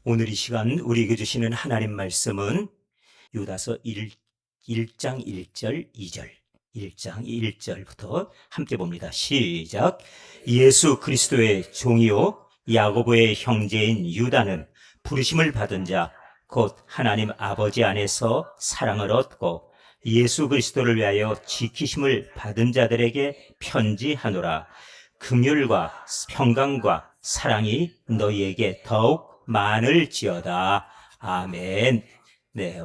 오늘 이 시간 우리에게 주시는 하나님 말씀은 유다서 1장 1절 2절 1장 1절부터 함께 봅니다. 시작. 예수 그리스도의 종이요 야고보의 형제인 유다는 부르심을 받은 자 곧 하나님 아버지 안에서 사랑을 얻고 예수 그리스도를 위하여 지키심을 받은 자들에게 편지하노라. 긍휼과 평강과 사랑이 너희에게 더욱 많을지어다. 아멘. 네,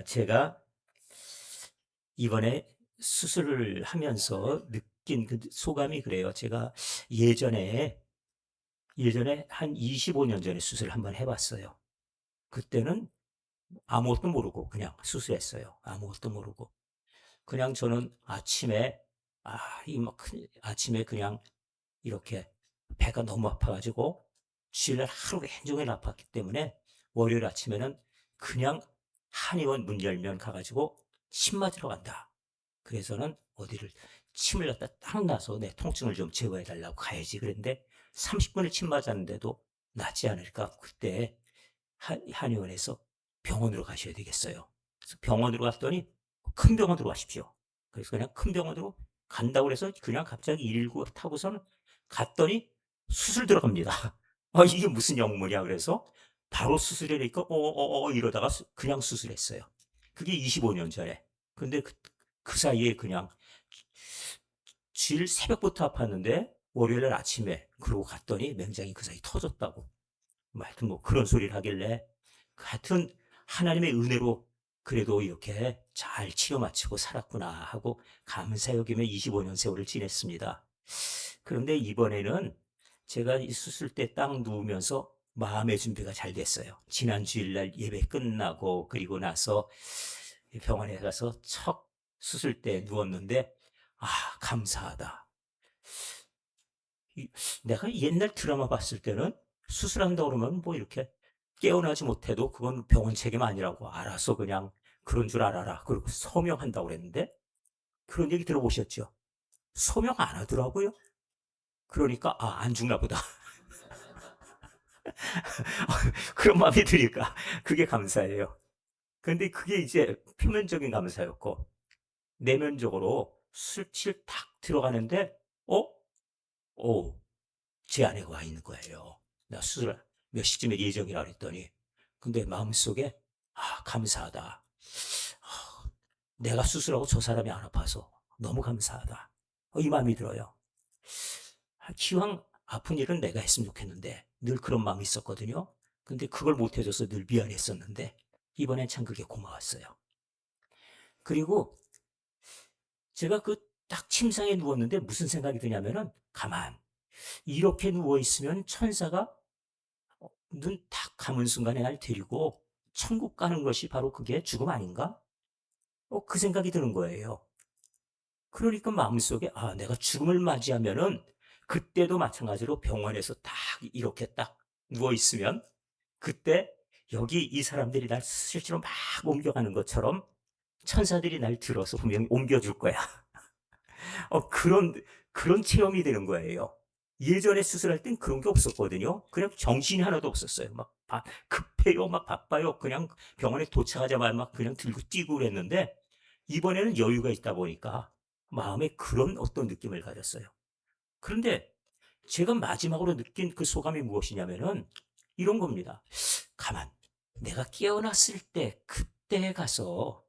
제가 이번에 수술을 하면서 느낀 그 소감이 그래요. 제가 예전에 한 25년 전에 수술을 한번 해봤어요. 그때는 아무것도 모르고 그냥 수술했어요. 아무것도 모르고. 그냥 저는 아침에, 아침에 그냥 이렇게 배가 너무 아파가지고 주일날 하루 종일 아팠기 때문에 월요일 아침에는 그냥 한의원 문 열면 가가지고 침 맞으러 간다. 그래서는 어디를 침을 갖다 딱 놔서 내 통증을 좀 제거해달라고 가야지. 그런데 30분을 침 맞았는데도 낫지 않을까. 그때 한의원에서 병원으로 가셔야 되겠어요. 그래서 병원으로 갔더니 큰 병원으로 가십시오. 그래서 그냥 큰 병원으로 간다고 해서 그냥 갑자기 119 타고서는 갔더니 수술 들어갑니다. 아, 이게 무슨 영문이야. 그래서 바로 수술이니까 이러다가 그냥 수술했어요. 그게 25년 전에. 근데 그 사이에 그냥 주일 새벽부터 아팠는데 월요일 아침에 그러고 갔더니 맹장이 그 사이 터졌다고. 하여튼 뭐 그런 소리를 하길래 하여튼 하나님의 은혜로 그래도 이렇게 잘 치료 마치고 살았구나 하고 감사 여기며 25년 세월을 지냈습니다. 그런데 이번에는 제가 이 수술 때 딱 누우면서 마음의 준비가 잘 됐어요. 지난 주일날 예배 끝나고 그리고 나서 병원에 가서 첫 수술 때 누웠는데 아, 감사하다. 내가 옛날 드라마 봤을 때는 수술한다 그러면 뭐 이렇게 깨어나지 못해도 그건 병원 책임 아니라고 알아서 그냥 그런 줄 알아라. 그리고 소명한다고 그랬는데 그런 얘기 들어보셨죠? 소명 안 하더라고요. 그러니까 안 죽나 보다. 그런 마음이 드니까 그게 감사해요. 근데 그게 이제 표면적인 감사였고 내면적으로 수칠 탁 들어가는데 어? 오, 제 아내가 와 있는 거예요. 나 수술 몇 시쯤에 예정이라 그랬더니 근데 마음속에 감사하다. 내가 수술하고 저 사람이 안 아파서 너무 감사하다. 이 마음이 들어요. 기왕 아픈 일은 내가 했으면 좋겠는데 늘 그런 마음이 있었거든요. 근데 그걸 못 해줘서 늘 미안했었는데 이번엔 참 그게 고마웠어요. 그리고 제가 그 딱 침상에 누웠는데 무슨 생각이 드냐면은 가만 이렇게 누워 있으면 천사가 눈 딱 감은 순간에 날 데리고 천국 가는 것이 바로 그게 죽음 아닌가? 그 생각이 드는 거예요. 그러니까 마음속에 내가 죽음을 맞이하면은 그때도 마찬가지로 병원에서 딱 이렇게 딱 누워 있으면 그때 여기 이 사람들이 날 실제로 막 옮겨가는 것처럼 천사들이 날 들어서 분명히 옮겨줄 거야. 그런 체험이 되는 거예요. 예전에 수술할 땐 그런 게 없었거든요. 그냥 정신이 하나도 없었어요. 막 급해요, 막 바빠요. 그냥 병원에 도착하자마자 막 그냥 들고 뛰고 그랬는데 이번에는 여유가 있다 보니까 마음에 그런 어떤 느낌을 가졌어요. 그런데 제가 마지막으로 느낀 그 소감이 무엇이냐면은 이런 겁니다. 가만, 내가 깨어났을 때 그때 가서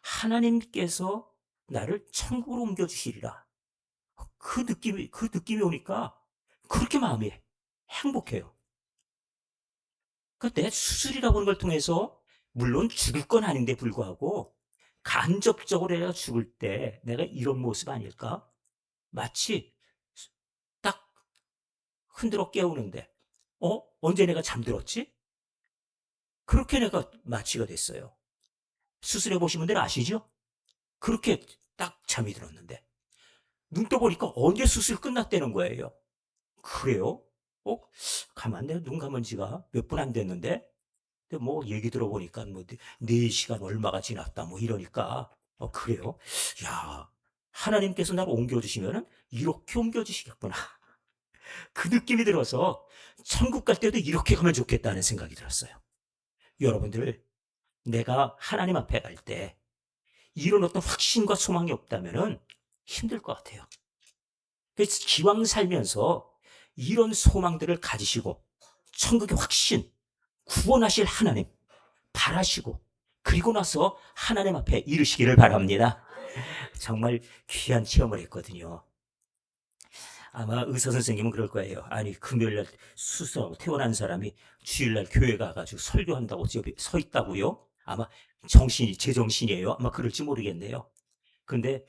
하나님께서 나를 천국으로 옮겨주시리라. 그 느낌이 오니까 그렇게 마음이 행복해요. 내 수술이라고 하는 걸 통해서 물론 죽을 건 아닌데 불구하고 간접적으로 내가 죽을 때 내가 이런 모습 아닐까? 마치 딱 흔들어 깨우는데, 언제 내가 잠들었지? 그렇게 내가 마취가 됐어요. 수술해 보신 분들 아시죠? 그렇게 딱 잠이 들었는데, 눈 떠보니까 언제 수술 끝났다는 거예요. 그래요? 어? 가만 내가 눈 감은 지가 몇 분 안 됐는데, 근데 뭐 얘기 들어보니까 뭐 4시간 얼마가 지났다 뭐 이러니까, 그래요? 야, 하나님께서 나를 옮겨주시면은 이렇게 옮겨주시겠구나. 그 느낌이 들어서 천국 갈 때도 이렇게 가면 좋겠다는 생각이 들었어요. 여러분들, 내가 하나님 앞에 갈 때 이런 어떤 확신과 소망이 없다면 힘들 것 같아요. 그래서 기왕 살면서 이런 소망들을 가지시고 천국의 확신, 구원하실 하나님 바라시고 그리고 나서 하나님 앞에 이르시기를 바랍니다. 정말 귀한 체험을 했거든요. 아마 의사 선생님은 그럴 거예요. 아니, 금요일날 수술하고 퇴원한 사람이 주일날 교회 가가지고 설교한다고 옆에 서 있다고요? 아마 제정신이에요. 아마 그럴지 모르겠네요. 근데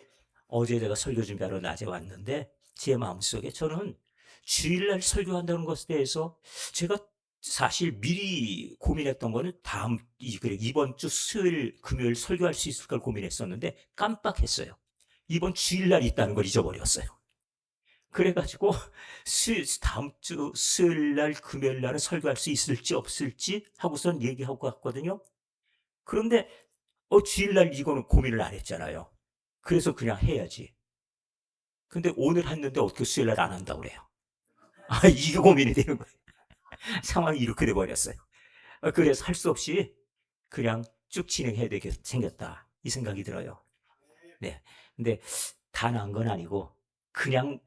어제 제가 설교 준비하러 낮에 왔는데 제 마음속에 저는 주일날 설교한다는 것에 대해서 제가 사실 미리 고민했던 거는 이번 주 수요일, 금요일 설교할 수 있을까 고민했었는데 깜빡했어요. 이번 주일날 있다는 걸 잊어버렸어요. 그래가지고 다음 주 수요일 날, 금요일 날은 설교할 수 있을지 없을지 하고선 얘기하고 갔거든요. 그런데 주일 날 이거는 고민을 안 했잖아요. 그래서 그냥 해야지. 근데 오늘 했는데 어떻게 수요일 날 안 한다고 그래요? 아, 이게 고민이 되는 거예요. 상황이 이렇게 돼버렸어요. 그래서 할 수 없이 그냥 쭉 진행해야 되게 생겼다. 이 생각이 들어요. 네. 근데 다 나은 건 아니고 그냥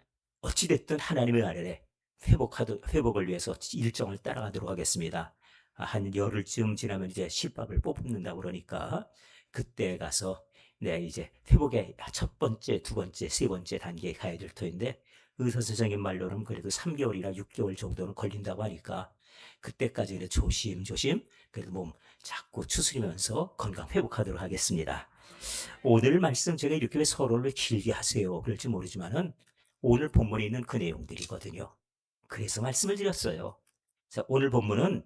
어찌됐든 하나님의 아래 회복을 위해서 일정을 따라가도록 하겠습니다. 한 열흘쯤 지나면 이제 실밥을 뽑는다고 그러니까 그때 가서 이제 회복의 첫 번째, 두 번째, 세 번째 단계에 가야 될 터인데 의사 선생님 말로는 그래도 3개월이나 6개월 정도는 걸린다고 하니까 그때까지는 조심조심 그래도 몸 자꾸 추스리면서 건강 회복하도록 하겠습니다. 오늘 말씀 제가 이렇게 왜 서론을 길게 하세요 그럴지 모르지만은 오늘 본문에 있는 그 내용들이거든요. 그래서 말씀을 드렸어요. 자, 오늘 본문은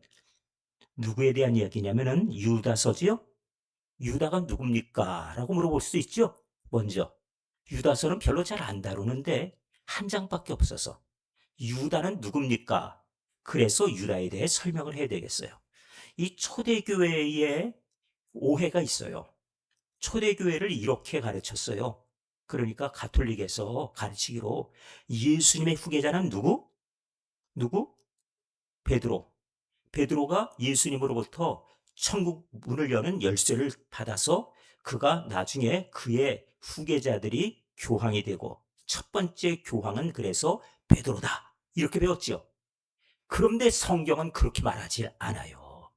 누구에 대한 이야기냐면은 유다서지요. 유다가 누굽니까? 라고 물어볼 수 있죠. 먼저 유다서는 별로 잘 안 다루는데 한 장밖에 없어서 유다는 누굽니까? 그래서 유다에 대해 설명을 해야 되겠어요. 이 초대교회에 오해가 있어요. 초대교회를 이렇게 가르쳤어요. 그러니까 가톨릭에서 가르치기로 예수님의 후계자는 누구? 누구? 베드로. 베드로가 예수님으로부터 천국 문을 여는 열쇠를 받아서 그가 나중에 그의 후계자들이 교황이 되고 첫 번째 교황은 그래서 베드로다. 이렇게 배웠죠. 그런데 성경은 그렇게 말하지 않아요.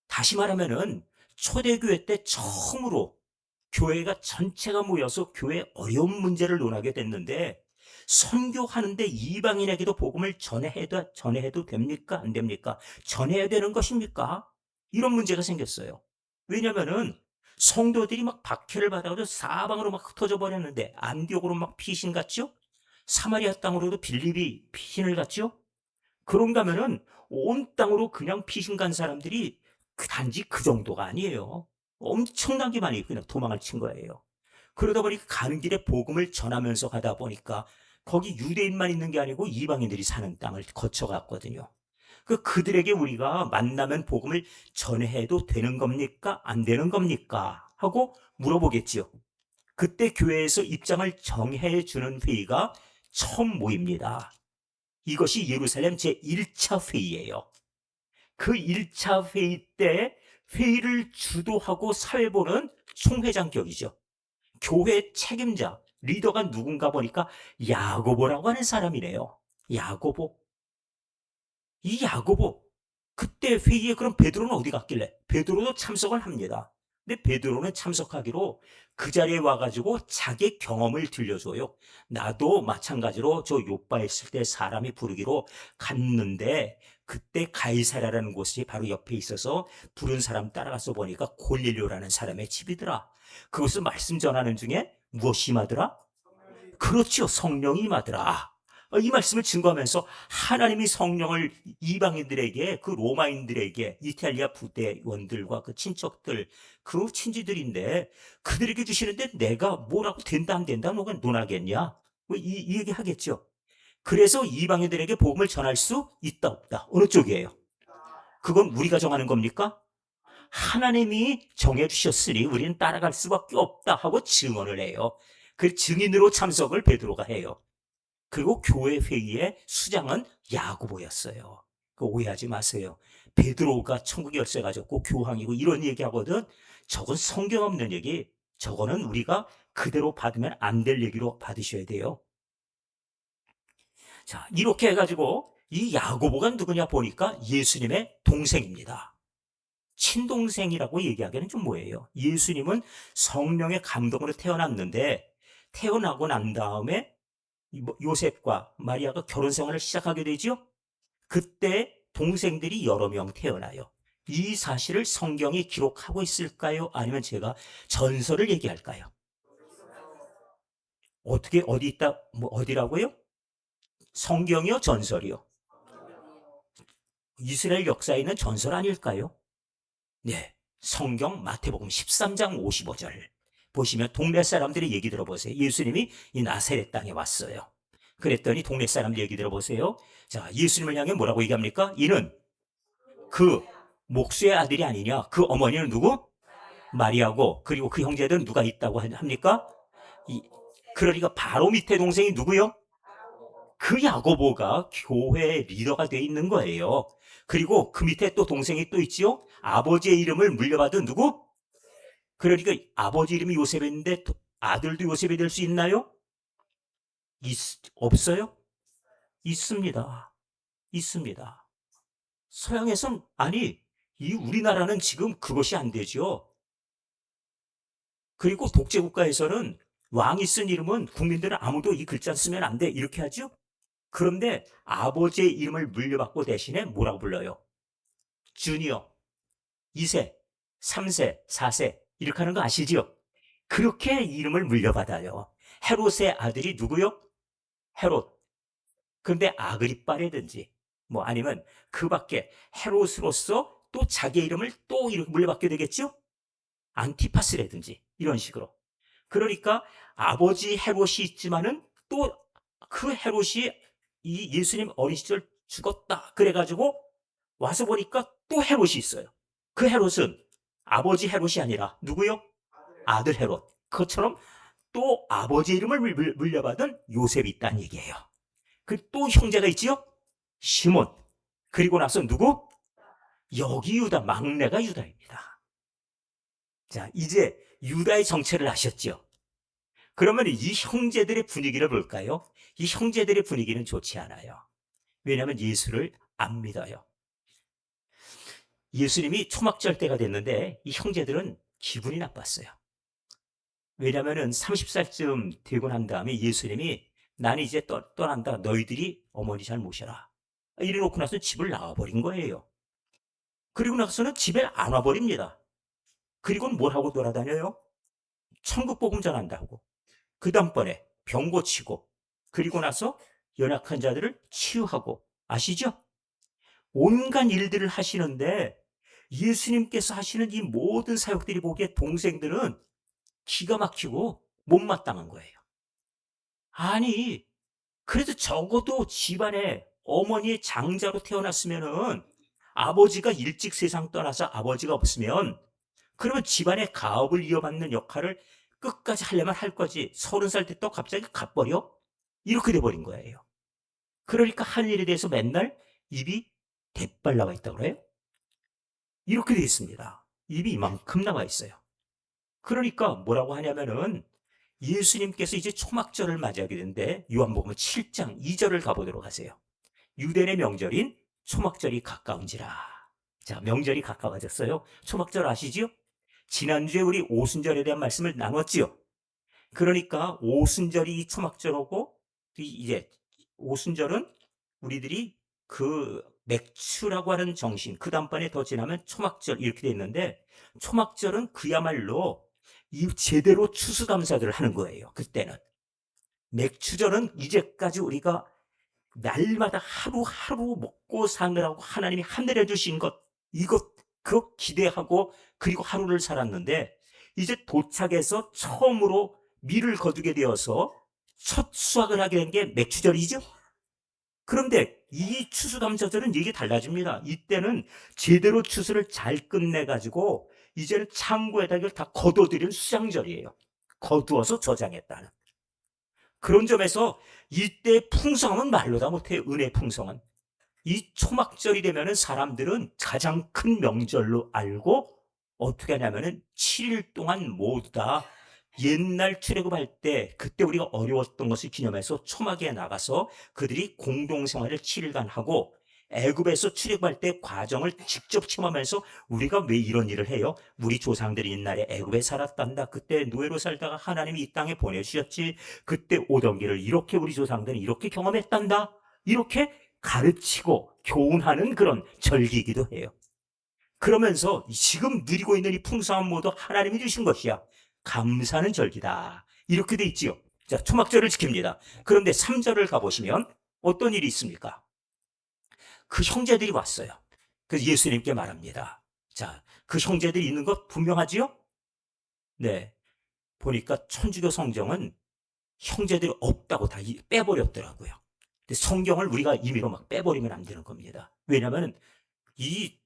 다시 말하면은 초대교회 때 처음으로 교회가 전체가 모여서 교회 어려운 문제를 논하게 됐는데 선교하는데 이방인에게도 복음을 전해해도 됩니까? 안 됩니까? 전해야 되는 것입니까? 이런 문제가 생겼어요. 왜냐면은 성도들이 막 박해를 받아가지고 사방으로 막 흩어져 버렸는데 안디옥으로 막 피신 갔죠? 사마리아 땅으로도 빌립이 피신을 갔죠? 그런가 하면은 온 땅으로 그냥 피신 간 사람들이 단지 그 정도가 아니에요. 엄청나게 많이 그냥 도망을 친 거예요. 그러다 보니까 가는 길에 복음을 전하면서 가다 보니까 거기 유대인만 있는 게 아니고 이방인들이 사는 땅을 거쳐갔거든요. 그들에게 우리가 만나면 복음을 전해도 되는 겁니까? 안 되는 겁니까? 하고 물어보겠지요. 그때 교회에서 입장을 정해 주는 회의가 처음 모입니다. 이것이 예루살렘 제1차 회의예요. 그 1차 회의 때 회의를 주도하고 사회보는 총회장격이죠. 교회 책임자, 리더가 누군가 보니까 야고보라고 하는 사람이래요. 야고보. 이 야고보. 그때 회의에 그럼 베드로는 어디 갔길래? 베드로도 참석을 합니다. 근데 베드로는 참석하기로 그 자리에 와가지고 자기 경험을 들려줘요. 나도 마찬가지로 저 요바에 있을 때 사람이 부르기로 갔는데 그때 가이사라라는 곳이 바로 옆에 있어서 부른 사람 따라가서 보니까 골릴료라는 사람의 집이더라. 그것을 말씀 전하는 중에 무엇이 임하더라? 그렇지요. 성령이 임하더라. 이 말씀을 증거하면서 하나님이 성령을 이방인들에게 그 로마인들에게 이탈리아 부대원들과 그 친척들 그 친지들인데 그들에게 주시는데 내가 뭐라고 된다 안 된다 뭐가 논하겠냐 이 얘기 하겠죠. 그래서 이방인들에게 복음을 전할 수 있다 없다 어느 쪽이에요? 그건 우리가 정하는 겁니까? 하나님이 정해주셨으니 우리는 따라갈 수밖에 없다 하고 증언을 해요. 그 증인으로 참석을 베드로가 해요. 그리고 교회 회의의 수장은 야고보였어요. 그 오해하지 마세요. 베드로가 천국 열쇠 가졌고 교황이고 이런 얘기하거든. 저건 성경 없는 얘기. 저거는 우리가 그대로 받으면 안 될 얘기로 받으셔야 돼요. 자, 이렇게 해가지고 이 야고보가 누구냐 보니까 예수님의 동생입니다. 친동생이라고 얘기하기는 좀 뭐예요. 예수님은 성령의 감동으로 태어났는데 태어나고 난 다음에 요셉과 마리아가 결혼 생활을 시작하게 되죠. 그때 동생들이 여러 명 태어나요. 이 사실을 성경이 기록하고 있을까요? 아니면 제가 전설을 얘기할까요? 어떻게 어디 있다 뭐 어디라고요? 성경이요, 전설이요? 이스라엘 역사에 있는 전설 아닐까요? 네. 성경 마태복음 13장 55절 보시면 동네 사람들의 얘기 들어보세요. 예수님이 이 나사렛 땅에 왔어요. 그랬더니 동네 사람들 얘기 들어보세요. 자, 예수님을 향해 뭐라고 얘기합니까? 이는 그 목수의 아들이 아니냐. 그 어머니는 누구? 마리아고, 그리고 그 형제들은 누가 있다고 합니까? 이, 그러니까 바로 밑에 동생이 누구요? 그 야고보가 교회 리더가 돼 있는 거예요. 그리고 그 밑에 또 동생이 또 있지요? 아버지의 이름을 물려받은 누구? 그러니까 아버지 이름이 요셉인데 아들도 요셉이 될 수 있나요? 없어요? 있습니다. 있습니다. 서양에선 아니, 이 우리나라는 지금 그것이 안 되죠. 그리고 독재국가에서는 왕이 쓴 이름은 국민들은 아무도 이 글자 쓰면 안 돼. 이렇게 하죠. 그런데 아버지의 이름을 물려받고 대신에 뭐라고 불러요? 주니어, 2세, 3세, 4세 이렇게 하는 거 아시죠? 그렇게 이름을 물려받아요. 헤롯의 아들이 누구요? 헤롯. 근데 아그리빠라든지 뭐 아니면 그 밖에 헤롯으로서 또 자기 이름을 또 이렇게 물려받게 되겠죠? 안티파스라든지 이런 식으로. 그러니까 아버지 헤롯이 있지만은 또 그 헤롯이 이 예수님 어린 시절 죽었다. 그래가지고 와서 보니까 또 헤롯이 있어요. 그 헤롯은 아버지 헤롯이 아니라 누구요? 아들 헤롯. 그것처럼 또 아버지 이름을 물려받은 요셉이 있다는 얘기예요. 그 또 형제가 있지요? 시몬. 그리고 나서 누구? 여기 유다, 막내가 유다입니다. 자, 이제 유다의 정체를 아셨죠? 그러면 이 형제들의 분위기를 볼까요? 이 형제들의 분위기는 좋지 않아요. 왜냐하면 예수를 안 믿어요. 예수님이 초막절 때가 됐는데 이 형제들은 기분이 나빴어요. 왜냐하면 30살쯤 되고 난 다음에 예수님이 나는 이제 떠난다. 너희들이 어머니 잘 모셔라. 이래 놓고 나서 집을 나와버린 거예요. 그리고 나서는 집에 안 와버립니다. 그리고는 뭘 하고 돌아다녀요? 천국 복음 전한다고. 그 다음번에 병 고치고, 그리고 나서 연약한 자들을 치유하고, 아시죠? 온갖 일들을 하시는데 예수님께서 하시는 이 모든 사역들이 보기에 동생들은 기가 막히고 못마땅한 거예요. 아니, 그래도 적어도 집안에 어머니의 장자로 태어났으면은 아버지가 일찍 세상 떠나서 아버지가 없으면 그러면 집안의 가업을 이어받는 역할을 끝까지 하려면 할 거지. 30살 됐다고 갑자기 갚버려? 이렇게 돼버린 거예요. 그러니까 하는 일에 대해서 맨날 입이 대빨 나와 있다고 그래요? 이렇게 돼 있습니다. 입이 이만큼 나와 있어요. 그러니까 뭐라고 하냐면은 예수님께서 이제 초막절을 맞이하게 되는데 요한복음 7장 2절을 가보도록 하세요. 유대인의 명절인 초막절이 가까운지라. 자, 명절이 가까워졌어요. 초막절 아시지요? 지난주에 우리 오순절에 대한 말씀을 나눴지요. 그러니까 오순절이 이 초막절하고 이제 오순절은 우리들이 그 맥추라고 하는 정신, 그 다음번에 더 지나면 초막절 이렇게 돼 있는데 초막절은 그야말로 이 제대로 추수감사들을 하는 거예요. 그때는. 맥추절은 이제까지 우리가 날마다 하루하루 먹고 사느라고 하나님이 하늘에 주신 것, 이것, 그 기대하고 그리고 하루를 살았는데 이제 도착해서 처음으로 밀을 거두게 되어서 첫 수확을 하게 된 게 맥추절이죠. 그런데 이 추수감사절은 이게 달라집니다. 이때는 제대로 추수를 잘 끝내가지고 이제는 창고에다 이걸 다 거둬들이는 수장절이에요. 거두어서 저장했다는. 그런 점에서 이때 풍성함은 말로 다 못해요. 은혜 풍성은. 이 초막절이 되면은 사람들은 가장 큰 명절로 알고 어떻게 하냐면은 7일 동안 모두 다 옛날 출애굽할 때 그때 우리가 어려웠던 것을 기념해서 초막에 나가서 그들이 공동생활을 7일간 하고 애굽에서 출애굽할 때 과정을 직접 체험하면서 우리가 왜 이런 일을 해요? 우리 조상들이 옛날에 애굽에 살았단다. 그때 노예로 살다가 하나님이 이 땅에 보내주셨지. 그때 오던 길을 이렇게 우리 조상들은 이렇게 경험했단다. 이렇게 가르치고 교훈하는 그런 절기이기도 해요. 그러면서 지금 누리고 있는 이 풍성한 모두 하나님이 주신 것이야. 감사하는 절기다. 이렇게 돼 있지요. 자, 초막절을 지킵니다. 그런데 3절을 가보시면 어떤 일이 있습니까? 그 형제들이 왔어요. 그래서 예수님께 말합니다. 자, 그 형제들이 있는 것 분명하지요? 네. 보니까 천주교 성경은 형제들이 없다고 다 빼버렸더라고요. 근데 성경을 우리가 임의로 막 빼버리면 안 되는 겁니다. 왜냐하면 이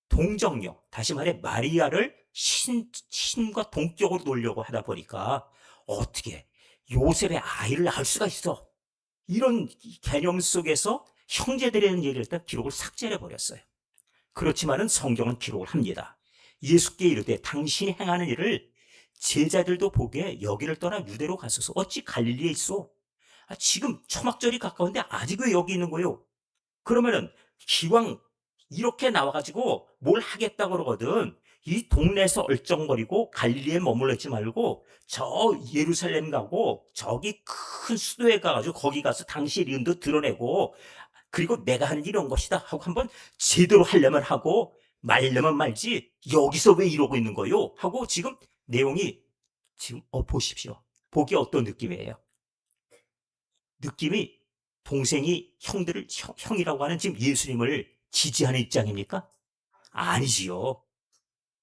동정녀, 다시 말해 마리아를 신과 동격으로 놓으려고 하다 보니까 어떻게 요셉의 아이를 낳을 수가 있어. 이런 개념 속에서 형제들이라는 얘기를 일단 기록을 삭제해 버렸어요. 그렇지만은 성경은 기록을 합니다. 예수께 이르되 당신이 행하는 일을 제자들도 보게 여기를 떠나 유대로 가소서. 어찌 갈릴리에 있어? 지금 초막절이 가까운데 아직 왜 여기 있는 거예요? 그러면은 기왕 이렇게 나와가지고 뭘 하겠다고 그러거든. 이 동네에서 얼쩡거리고 갈릴리에 머물러 있지 말고 저 예루살렘 가고 저기 큰 수도에 가가지고 거기 가서 당신의 이름도 드러내고 그리고 내가 하는 일이 이런 것이다 하고 한번 제대로 하려면 하고 말려면 말지 여기서 왜 이러고 있는 거요? 하고 지금 내용이 지금 보십시오. 보기 어떤 느낌이에요? 느낌이 동생이 형들을 형이라고 하는 지금 예수님을 지지하는 입장입니까? 아니지요.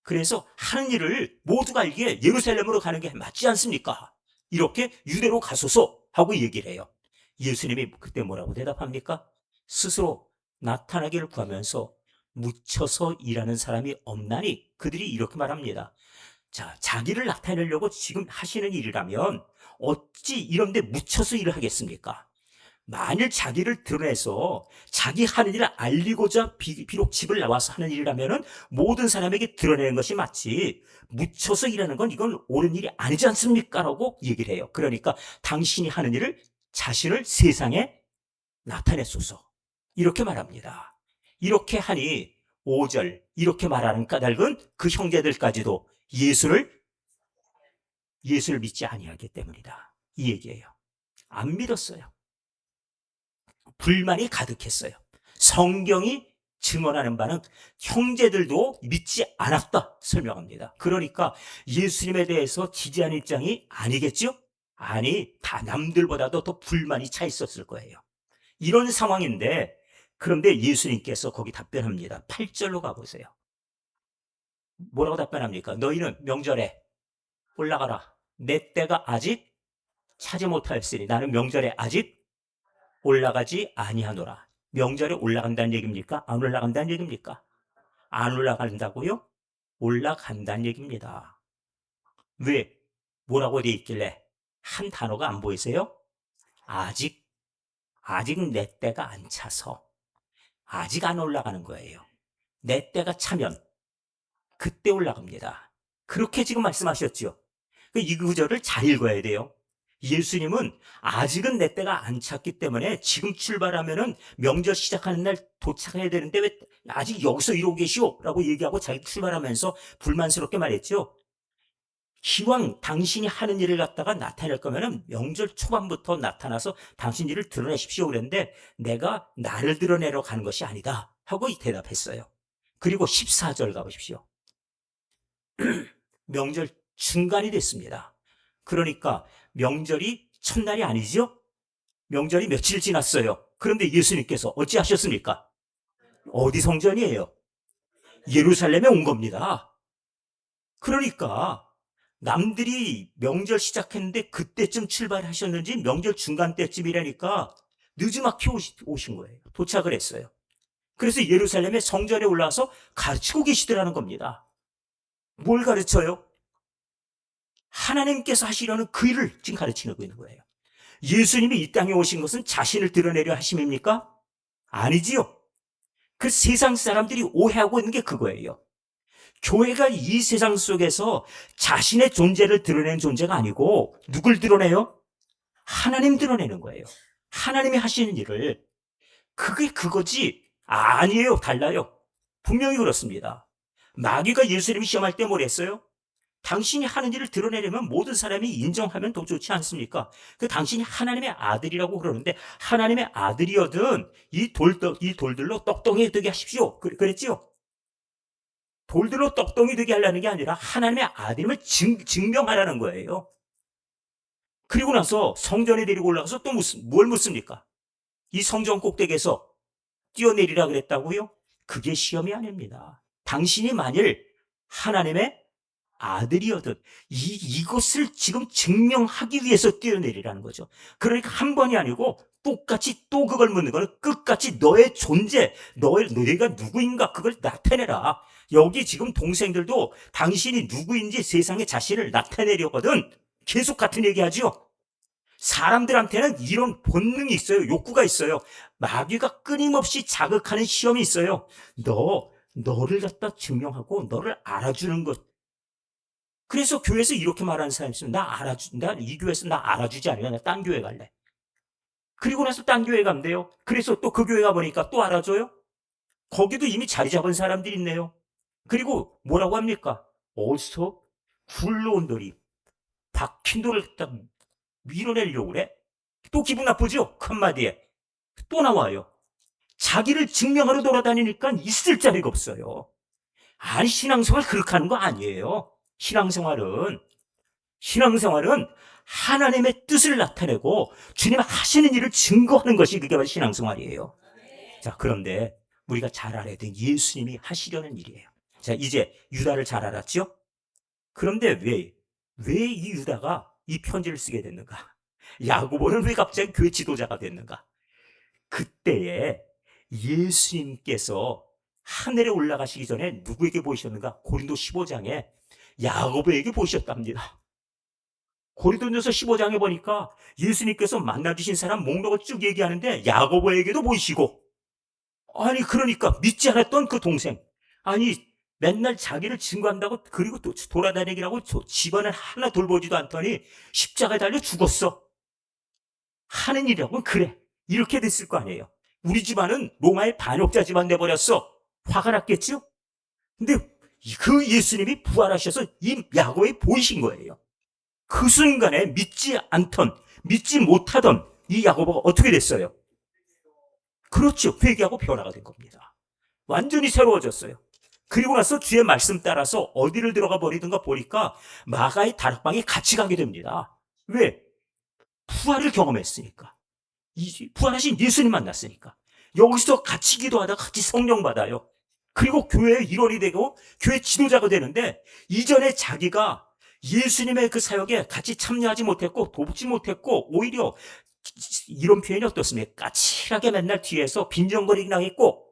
그래서 하는 일을 모두가 알기에 예루살렘으로 가는 게 맞지 않습니까? 이렇게 유대로 가소서 하고 얘기를 해요. 예수님이 그때 뭐라고 대답합니까? 스스로 나타나기를 구하면서 묻혀서 일하는 사람이 없나니 그들이 이렇게 말합니다. 자, 자기를 나타내려고 지금 하시는 일이라면 어찌 이런데 묻혀서 일을 하겠습니까? 만일 자기를 드러내서 자기 하는 일을 알리고자 비록 집을 나와서 하는 일이라면 모든 사람에게 드러내는 것이 맞지 묻혀서 일하는 건 이건 옳은 일이 아니지 않습니까? 라고 얘기를 해요. 그러니까 당신이 하는 일을 자신을 세상에 나타내소서 이렇게 말합니다. 이렇게 하니 5절 이렇게 말하는 까닭은 그 형제들까지도 예수를 믿지 아니하기 때문이다. 이 얘기예요. 안 믿었어요. 불만이 가득했어요. 성경이 증언하는 바는 형제들도 믿지 않았다 설명합니다. 그러니까 예수님에 대해서 지지하는 입장이 아니겠죠? 아니, 다 남들보다도 더 불만이 차 있었을 거예요. 이런 상황인데 그런데 예수님께서 거기 답변합니다. 8절로 가보세요. 뭐라고 답변합니까? 너희는 명절에 올라가라. 내 때가 아직 차지 못하였으니 나는 명절에 아직 올라가지 아니하노라. 명절에 올라간다는 얘기입니까? 안 올라간다는 얘기입니까? 안 올라간다고요? 올라간다는 얘기입니다. 왜? 뭐라고 돼 있길래? 한 단어가 안 보이세요? 아직, 아직 내 때가 안 차서 아직 안 올라가는 거예요. 내 때가 차면 그때 올라갑니다. 그렇게 지금 말씀하셨죠. 이 구절을 잘 읽어야 돼요. 예수님은 아직은 내 때가 안 찼기 때문에 지금 출발하면은 명절 시작하는 날 도착해야 되는데 왜 아직 여기서 이러고 계시오? 라고 얘기하고 자기 출발하면서 불만스럽게 말했죠. 기왕 당신이 하는 일을 갖다가 나타낼 거면은 명절 초반부터 나타나서 당신 일을 드러내십시오. 그랬는데 내가 나를 드러내러 가는 것이 아니다. 하고 대답했어요. 그리고 14절 가보십시오. 명절 중간이 됐습니다. 그러니까 명절이 첫날이 아니죠? 명절이 며칠 지났어요. 그런데 예수님께서 어찌 하셨습니까? 어디 성전이에요? 예루살렘에 온 겁니다. 그러니까 남들이 명절 시작했는데 그때쯤 출발하셨는지 명절 중간 때쯤이라니까 늦지막히 오신 거예요. 도착을 했어요. 그래서 예루살렘의 성전에 올라와서 가르치고 계시더라는 겁니다. 뭘 가르쳐요? 하나님께서 하시려는 그 일을 지금 가르치고 있는 거예요. 예수님이 이 땅에 오신 것은 자신을 드러내려 하심입니까? 아니지요. 그 세상 사람들이 오해하고 있는 게 그거예요. 교회가 이 세상 속에서 자신의 존재를 드러내는 존재가 아니고 누굴 드러내요? 하나님 드러내는 거예요. 하나님이 하시는 일을. 그게 그거지. 아니에요. 달라요. 분명히 그렇습니다. 마귀가 예수님이 시험할 때 뭘 했어요? 당신이 하는 일을 드러내려면 모든 사람이 인정하면 더 좋지 않습니까? 그 당신이 하나님의 아들이라고 그러는데 하나님의 아들이어든 이 돌들로 떡덩이 되게 하십시오. 그랬지요? 돌들로 떡덩이 되게 하려는 게 아니라 하나님의 아들임을 증명하라는 거예요. 그리고 나서 성전에 데리고 올라가서 또 뭘 묻습니까? 이 성전 꼭대기에서 뛰어내리라 그랬다고요? 그게 시험이 아닙니다. 당신이 만일 하나님의 아들이어든 이것을 지금 증명하기 위해서 뛰어내리라는 거죠. 그러니까 한 번이 아니고 똑같이 또 그걸 묻는 거는 끝까지 너의 존재, 너희가 누구인가 그걸 나타내라. 여기 지금 동생들도 당신이 누구인지 세상에 자신을 나타내려거든 계속 같은 얘기하죠. 사람들한테는 이런 본능이 있어요. 욕구가 있어요. 마귀가 끊임없이 자극하는 시험이 있어요. 너를 갖다 증명하고 너를 알아주는 것. 그래서 교회에서 이렇게 말하는 사람이 있어요. 나 이 교회에서 나 알아주지 않으면 나 딴 교회 갈래. 그리고 나서 딴 교회 간대요. 그래서 또 그 교회 가보니까 또 알아줘요? 거기도 이미 자리 잡은 사람들이 있네요. 그리고 뭐라고 합니까? 어디서 굴러온 돌이 박힌 돌을 갖다 밀어내려고 그래? 또 기분 나쁘죠? 한마디에. 또 나와요. 자기를 증명하러 돌아다니니까 있을 자리가 없어요. 아니, 신앙생활 그렇게 하는 거 아니에요. 신앙생활은 하나님의 뜻을 나타내고 주님 하시는 일을 증거하는 것이 그게 바로 신앙생활이에요. 자, 그런데 우리가 잘 알아야 돼. 예수님이 하시려는 일이에요. 자, 이제 유다를 잘 알았죠? 그런데 왜 이 유다가 이 편지를 쓰게 됐는가? 야고보는 왜 갑자기 교회 지도자가 됐는가? 그때에 예수님께서 하늘에 올라가시기 전에 누구에게 보이셨는가? 고린도 15장에 야고보에게 보이셨답니다. 고린도전서 15장에 보니까 예수님께서 만나주신 사람 목록을 쭉 얘기하는데 야고보에게도 보이시고, 아니 그러니까 믿지 않았던 그 동생, 아니 맨날 자기를 증거한다고 그리고 또 돌아다니기라고 집안을 하나 돌보지도 않더니 십자가에 달려 죽었어. 하는 일이라고는 그래. 이렇게 됐을 거 아니에요. 우리 집안은 로마의 반역자 집안 돼버렸어. 화가 났겠죠? 근데 그 예수님이 부활하셔서 이 야고보에 보이신 거예요. 그 순간에 믿지 못하던 이 야고보가 어떻게 됐어요? 그렇죠. 회개하고 변화가 된 겁니다. 완전히 새로워졌어요. 그리고 나서 주의 말씀 따라서 어디를 들어가 버리든가 보니까 마가의 다락방에 같이 가게 됩니다. 왜? 부활을 경험했으니까. 부활하신 예수님 만났으니까. 여기서 같이 기도하다가 같이 성령 받아요. 그리고 교회의 일원이 되고 교회 지도자가 되는데 이전에 자기가 예수님의 그 사역에 같이 참여하지 못했고 돕지 못했고 오히려 이런 표현이 어떻습니까? 까칠하게 맨날 뒤에서 빈정거리기나 했고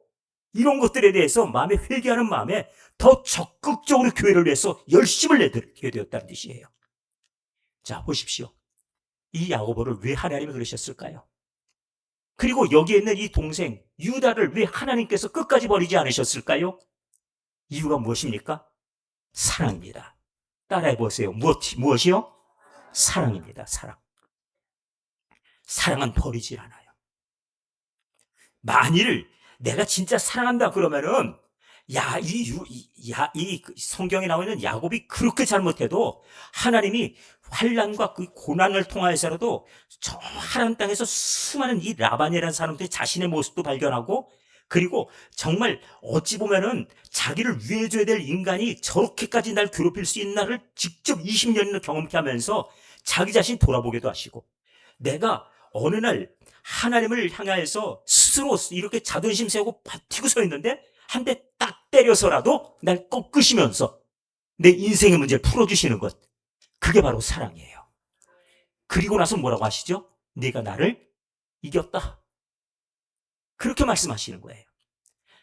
이런 것들에 대해서 마음에 회개하는 마음에 더 적극적으로 교회를 위해서 열심을 내게 되었다는 뜻이에요. 자, 보십시오. 이 야고보를 왜 하나님이 그러셨을까요? 그리고 여기에 있는 이 동생 유다를 왜 하나님께서 끝까지 버리지 않으셨을까요? 이유가 무엇입니까? 사랑입니다. 따라해 보세요. 무엇이요? 사랑입니다. 사랑. 사랑은 버리지 않아요. 만일 내가 진짜 사랑한다 그러면은 이 성경에 나와 있는 야곱이 그렇게 잘못해도 하나님이 환난과 그 고난을 통하여서라도 저 하나님 땅에서 수많은 이 라반이라는 사람들이 자신의 모습도 발견하고 그리고 정말 어찌 보면은 자기를 위해줘야 될 인간이 저렇게까지 날 괴롭힐 수 있는 날을 직접 20년이나 경험케 하면서 자기 자신 돌아보기도 하시고 내가 어느 날 하나님을 향하여서 스스로 이렇게 자존심 세우고 버티고 서 있는데 한 대 딱 때려서라도 날 꺾으시면서 내 인생의 문제를 풀어주시는 것. 그게 바로 사랑이에요. 그리고 나서 뭐라고 하시죠? 네가 나를 이겼다. 그렇게 말씀하시는 거예요.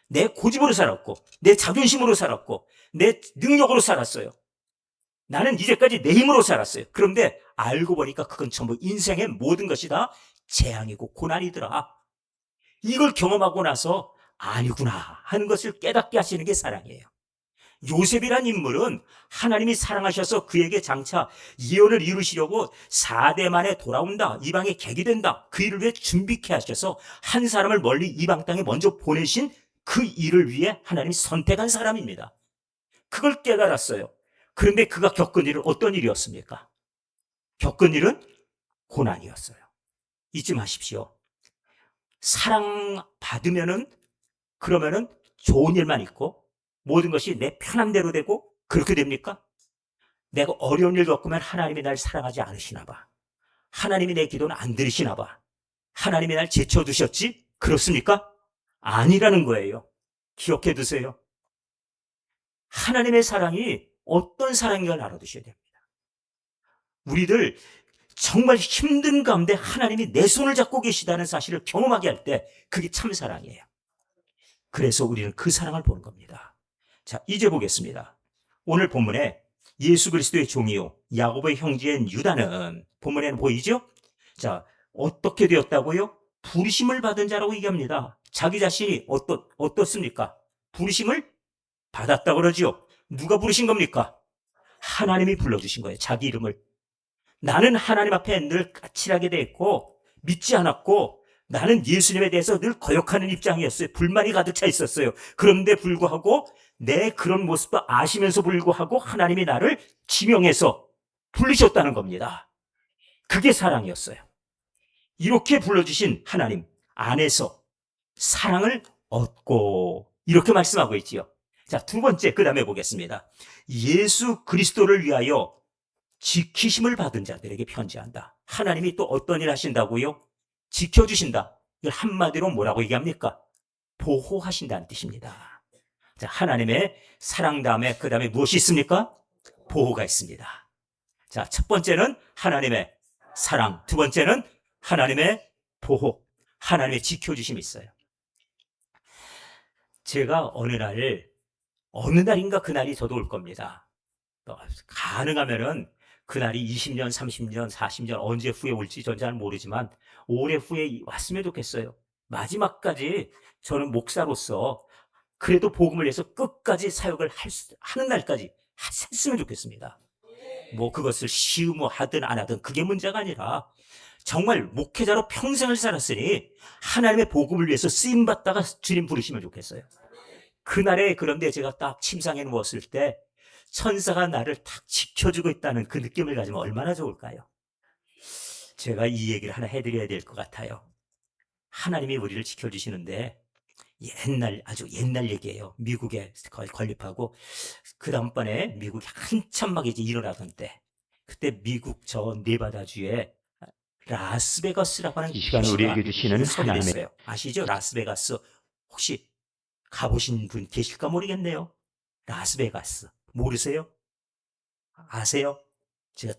내 고집으로 살았고 내 자존심으로 살았고 내 능력으로 살았어요. 나는 이제까지 내 힘으로 살았어요. 그런데 알고 보니까 그건 전부 인생의 모든 것이 다 재앙이고 고난이더라. 이걸 경험하고 나서 아니구나 하는 것을 깨닫게 하시는 게 사랑이에요. 요셉이란 인물은 하나님이 사랑하셔서 그에게 장차 예언을 이루시려고 4대 만에 돌아온다, 이방에 객이 된다, 그 일을 위해 준비케 하셔서 한 사람을 멀리 이방 땅에 먼저 보내신 그 일을 위해 하나님이 선택한 사람입니다. 그걸 깨달았어요. 그런데 그가 겪은 일은 어떤 일이었습니까? 겪은 일은 고난이었어요. 잊지 마십시오. 사랑받으면은, 그러면은 좋은 일만 있고 모든 것이 내 편한 대로 되고 그렇게 됩니까? 내가 어려운 일 겪으면 하나님이 날 사랑하지 않으시나 봐. 하나님이 내 기도는 안 들으시나 봐. 하나님이 날 제쳐두셨지? 그렇습니까? 아니라는 거예요. 기억해 두세요. 하나님의 사랑이 어떤 사랑인가 알아두셔야 됩니다. 우리들 정말 힘든 가운데 하나님이 내 손을 잡고 계시다는 사실을 경험하게 할 때 그게 참 사랑이에요. 그래서 우리는 그 사랑을 보는 겁니다. 자, 이제 보겠습니다. 오늘 본문에 예수 그리스도의 종이요 야곱의 형제인 유다는 본문에는 보이죠? 자, 어떻게 되었다고요? 부르심을 받은 자라고 얘기합니다. 자기 자신이 어떻습니까? 부르심을 받았다고 그러죠. 누가 부르신 겁니까? 하나님이 불러주신 거예요. 자기 이름을. 나는 하나님 앞에 늘 까칠하게 돼 있고 믿지 않았고 나는 예수님에 대해서 늘 거역하는 입장이었어요. 불만이 가득 차 있었어요. 그런데 불구하고 내 그런 모습도 아시면서 불구하고 하나님이 나를 지명해서 부르셨다는 겁니다. 그게 사랑이었어요. 이렇게 불러주신 하나님 안에서 사랑을 얻고 이렇게 말씀하고 있지요. 자, 두 번째 그 다음에 보겠습니다. 예수 그리스도를 위하여 지키심을 받은 자들에게 편지한다. 하나님이 또 어떤 일 하신다고요? 지켜주신다. 이걸 한마디로 뭐라고 얘기합니까? 보호하신다는 뜻입니다. 자, 하나님의 사랑 다음에 그 다음에 무엇이 있습니까? 보호가 있습니다. 자, 첫 번째는 하나님의 사랑, 두 번째는 하나님의 보호, 하나님의 지켜주심이 있어요. 제가 어느 날인가 그날이 저도 올 겁니다. 가능하면은 그날이 20년, 30년, 40년 언제 후에 올지 전 잘 모르지만 오래 후에 왔으면 좋겠어요. 마지막까지 저는 목사로서 그래도 복음을 위해서 끝까지 사역을 하는 날까지 했으면 좋겠습니다. 뭐 그것을 시음하든 안 하든 그게 문제가 아니라 정말 목회자로 평생을 살았으니 하나님의 복음을 위해서 쓰임받다가 주님 부르시면 좋겠어요. 그날에 그런데 제가 딱 침상에 누웠을 때 천사가 나를 딱 지켜주고 있다는 그 느낌을 가지면 얼마나 좋을까요? 제가 이 얘기를 하나 해드려야 될 것 같아요. 하나님이 우리를 지켜주시는데 아주 옛날 얘기예요. 미국에 건립하고 그 다음번에 미국이 한참 막 이제 일어나던 때 그때 미국 저 네바다주에 라스베가스라고 하는 이 시간 우리에게 주시는 소리가 하나님의 있어요. 아시죠? 라스베가스 혹시 가보신 분 계실까 모르겠네요. 라스베가스 모르세요? 아세요?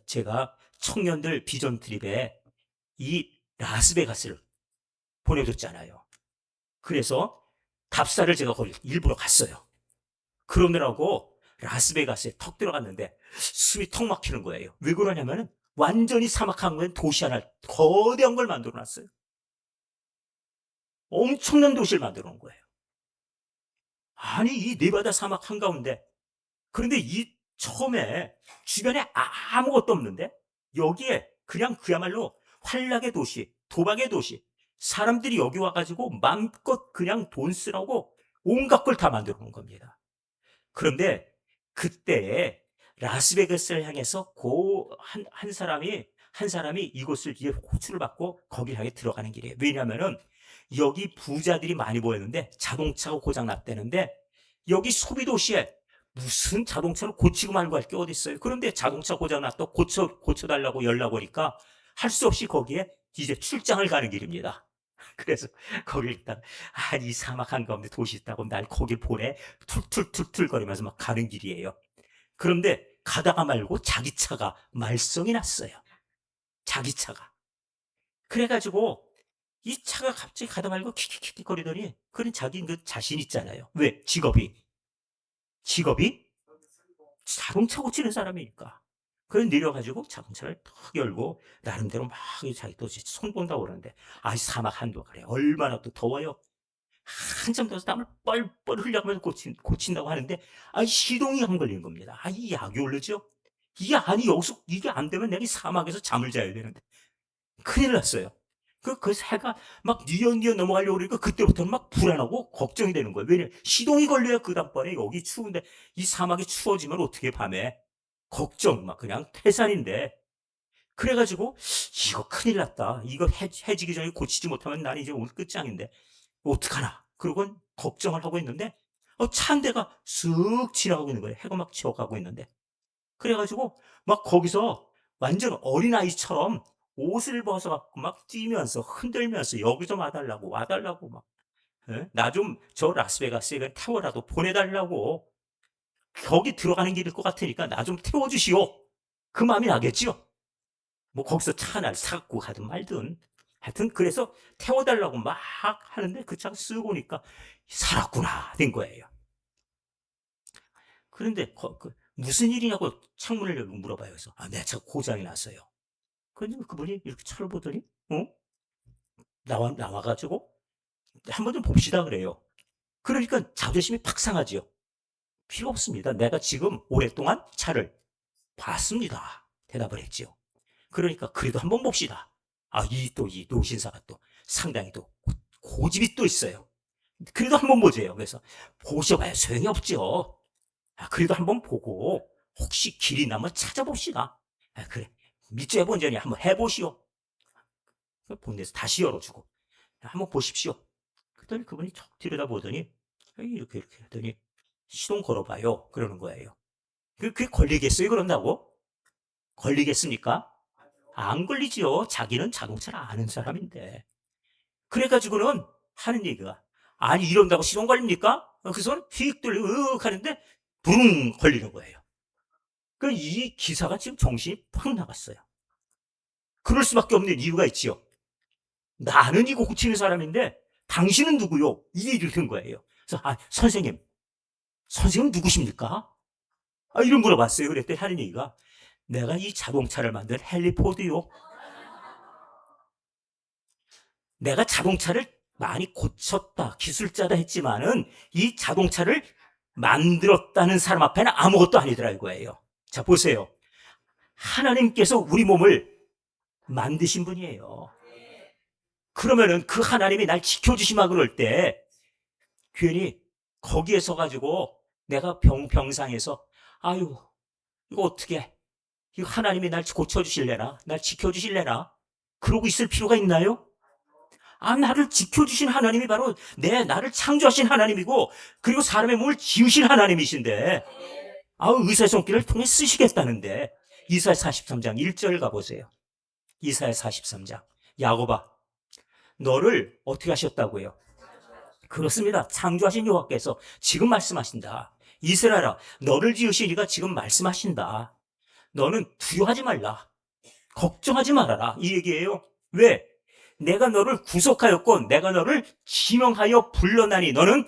제가 청년들 비전 트립에 이 라스베가스를 보내줬잖아요. 그래서 답사를 제가 거기 일부러 갔어요. 그러느라고 라스베가스에 턱 들어갔는데 숨이 턱 막히는 거예요. 왜 그러냐면은 완전히 사막한 건 도시 하나 거대한 걸 만들어 놨어요. 엄청난 도시를 만들어 놓은 거예요. 아니 이 네바다 사막 한가운데 그런데 이 처음에 주변에 아무것도 없는데 여기에 그냥 그야말로 환락의 도시, 도박의 도시, 사람들이 여기 와가지고 마음껏 그냥 돈 쓰라고 온갖 걸 다 만들어 놓은 겁니다. 그런데 그때 라스베가스를 향해서 한 사람이 이곳을 이제 호출을 받고 거기를 향해 들어가는 길이에요. 왜냐하면은 여기 부자들이 많이 모였는데 자동차가 고장 났다는데 여기 소비도시에 무슨 자동차를 고치고 말고 할 게 어디 있어요? 그런데 자동차 고장 났다 고쳐달라고 연락 오니까 할 수 없이 거기에 이제 출장을 가는 길입니다. 그래서 거기 일단 이 사막 한가운데 도시 있다고 날 거길 보내 툴툴툴툴 거리면서 막 가는 길이에요. 그런데 가다가 말고 자기 차가 말썽이 났어요. 자기 차가. 그래가지고 이 차가 갑자기 가다 말고 킥킥킥 거리더니 그런 자기 그 자신 있잖아요. 왜? 직업이 자동차 고치는 사람이니까. 그래 내려가지고 자동차를 탁 열고 나름대로 막 자기 또 손 본다고 그러는데 사막 한도 그래 얼마나 또 더워요. 한참 더워서 땀을 뻘뻘 흘려가면서 고친다고 하는데 시동이 안 걸리는 겁니다. 이 약이 오르죠. 이게 아니 여기서 이게 안 되면 내가 이 사막에서 잠을 자야 되는데 큰일 났어요. 그 새가 막 뉘엿뉘엿 넘어가려고 그러니까 그때부터는 막 불안하고 걱정이 되는 거예요. 왜냐면 시동이 걸려야 그 다음번에 여기 추운데 이 사막이 추워지면 어떻게 밤에 걱정 막 그냥 태산인데 그래가지고 이거 큰일 났다. 이거 해지기 전에 고치지 못하면 난 이제 오늘 끝장인데 어떡하나. 그러고 걱정을 하고 있는데 차 한 대가 쓱 지나가고 있는 거예요. 해가 막 지어가고 있는데 그래가지고 막 거기서 완전 어린아이처럼 옷을 벗어갖고 막 뛰면서 흔들면서 여기 좀 와달라고 막 나 좀 저 라스베가스에 태워라도 보내달라고 거기 들어가는 길일 것 같으니까 나 좀 태워주시오. 그 마음이 나겠지요. 뭐 거기서 차 하나를 사갖고 가든 말든 하여튼 그래서 태워달라고 막 하는데 그 차가 쓱 오니까 살았구나 된 거예요. 그런데 무슨 일이냐고 창문을 열고 물어봐요. 그래서 내 차가 고장이 났어요. 그런데 그분이 이렇게 차를 보더니 나와가지고 한번 좀 봅시다 그래요. 그러니까 자존심이 팍 상하지요. 필요 없습니다. 내가 지금 오랫동안 차를 봤습니다. 대답을 했지요. 그러니까 그래도 한번 봅시다. 이 노신사가 또 상당히 또 고집이 또 있어요. 그래도 한번 보세요. 그래서 보셔봐야 소용이 없죠. 그래도 한번 보고 혹시 길이 나면 찾아봅시다. 그래. 믿지 해본전이 한번 해보시오. 본데서 다시 열어주고 한번 보십시오. 그랬더니 그분이 척 들여다보더니 이렇게 하더니 시동 걸어봐요. 그러는 거예요. 그게 걸리겠어요? 그런다고? 걸리겠습니까? 안 걸리지요. 자기는 자동차를 아는 사람인데. 그래가지고는 하는 얘기가 아니 이런다고 시동 걸립니까? 그래서 휙 돌리고 하는데 부릉 걸리는 거예요. 이 기사가 지금 정신이 팍 나갔어요. 그럴 수밖에 없는 이유가 있지요. 나는 이거 고치는 사람인데 당신은 누구요? 이 얘기를 든 거예요. 그래서 선생님 누구십니까? 이름 물어봤어요. 그랬더니 하는 얘기가 내가 이 자동차를 만든 헨리 포드요. 내가 자동차를 많이 고쳤다, 기술자다 했지만은 이 자동차를 만들었다는 사람 앞에는 아무것도 아니더라 이거예요. 자, 보세요. 하나님께서 우리 몸을 만드신 분이에요. 그러면은 그 하나님이 날 지켜주시마 그럴 때 괜히 거기에 서가지고 내가 병상에서 아유 이거 어떻게 이거 하나님이 날 고쳐주실래나 날 지켜주실래나 그러고 있을 필요가 있나요? 나를 지켜주신 하나님이 바로 나를 창조하신 하나님이고 그리고 사람의 몸을 지으신 하나님이신데 의사의 손길을 통해 쓰시겠다는데 이사야 43장 1절 가보세요. 이사야 43장 야곱아 너를 어떻게 하셨다고요? 그렇습니다. 창조하신 여호와께서 지금 말씀하신다. 이스라엘아 너를 지으신 이가 지금 말씀하신다. 너는 두려워하지 말라. 걱정하지 말아라. 이 얘기예요. 왜? 내가 너를 구속하였고 내가 너를 지명하여 불러나니 너는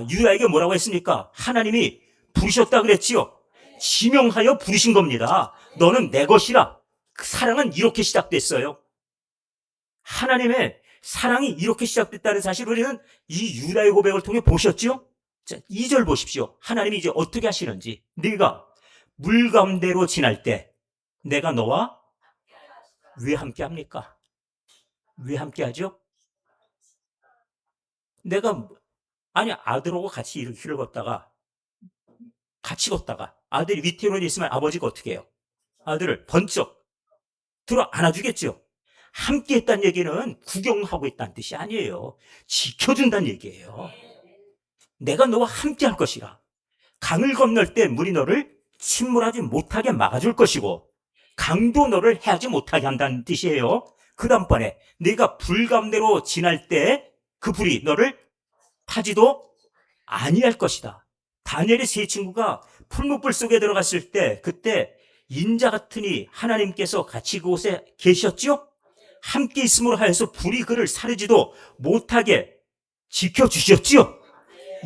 유다에게 뭐라고 했습니까? 하나님이 부르셨다 그랬지요. 지명하여 부르신 겁니다. 너는 내 것이라. 그 사랑은 이렇게 시작됐어요. 하나님의 사랑이 이렇게 시작됐다는 사실을 우리는 이 유다의 고백을 통해 보셨죠? 2절 보십시오. 하나님이 이제 어떻게 하시는지. 네가 물 가운데로 지날 때 내가 너와 왜 함께 합니까? 왜 함께 하죠? 내가 아들하고 같이 이렇게 길을 걷다가 같이 걷다가 아들이 위태로에 있으면 아버지가 어떻게 해요? 아들을 번쩍 들어 안아주겠죠. 함께 했다는 얘기는 구경하고 있다는 뜻이 아니에요. 지켜준다는 얘기예요. 내가 너와 함께 할 것이라. 강을 건널 때 물이 너를 침몰하지 못하게 막아줄 것이고 강도 너를 해하지 못하게 한다는 뜻이에요. 그 다음번에 네가 불 가운데로 지날 때 그 불이 너를 타지도 아니할 것이다. 다니엘의 세 친구가 풀무불 속에 들어갔을 때 그때 인자 같으니 하나님께서 같이 그곳에 계셨죠? 함께 있음으로 하여서 불이 그를 사르지도 못하게 지켜주셨지요?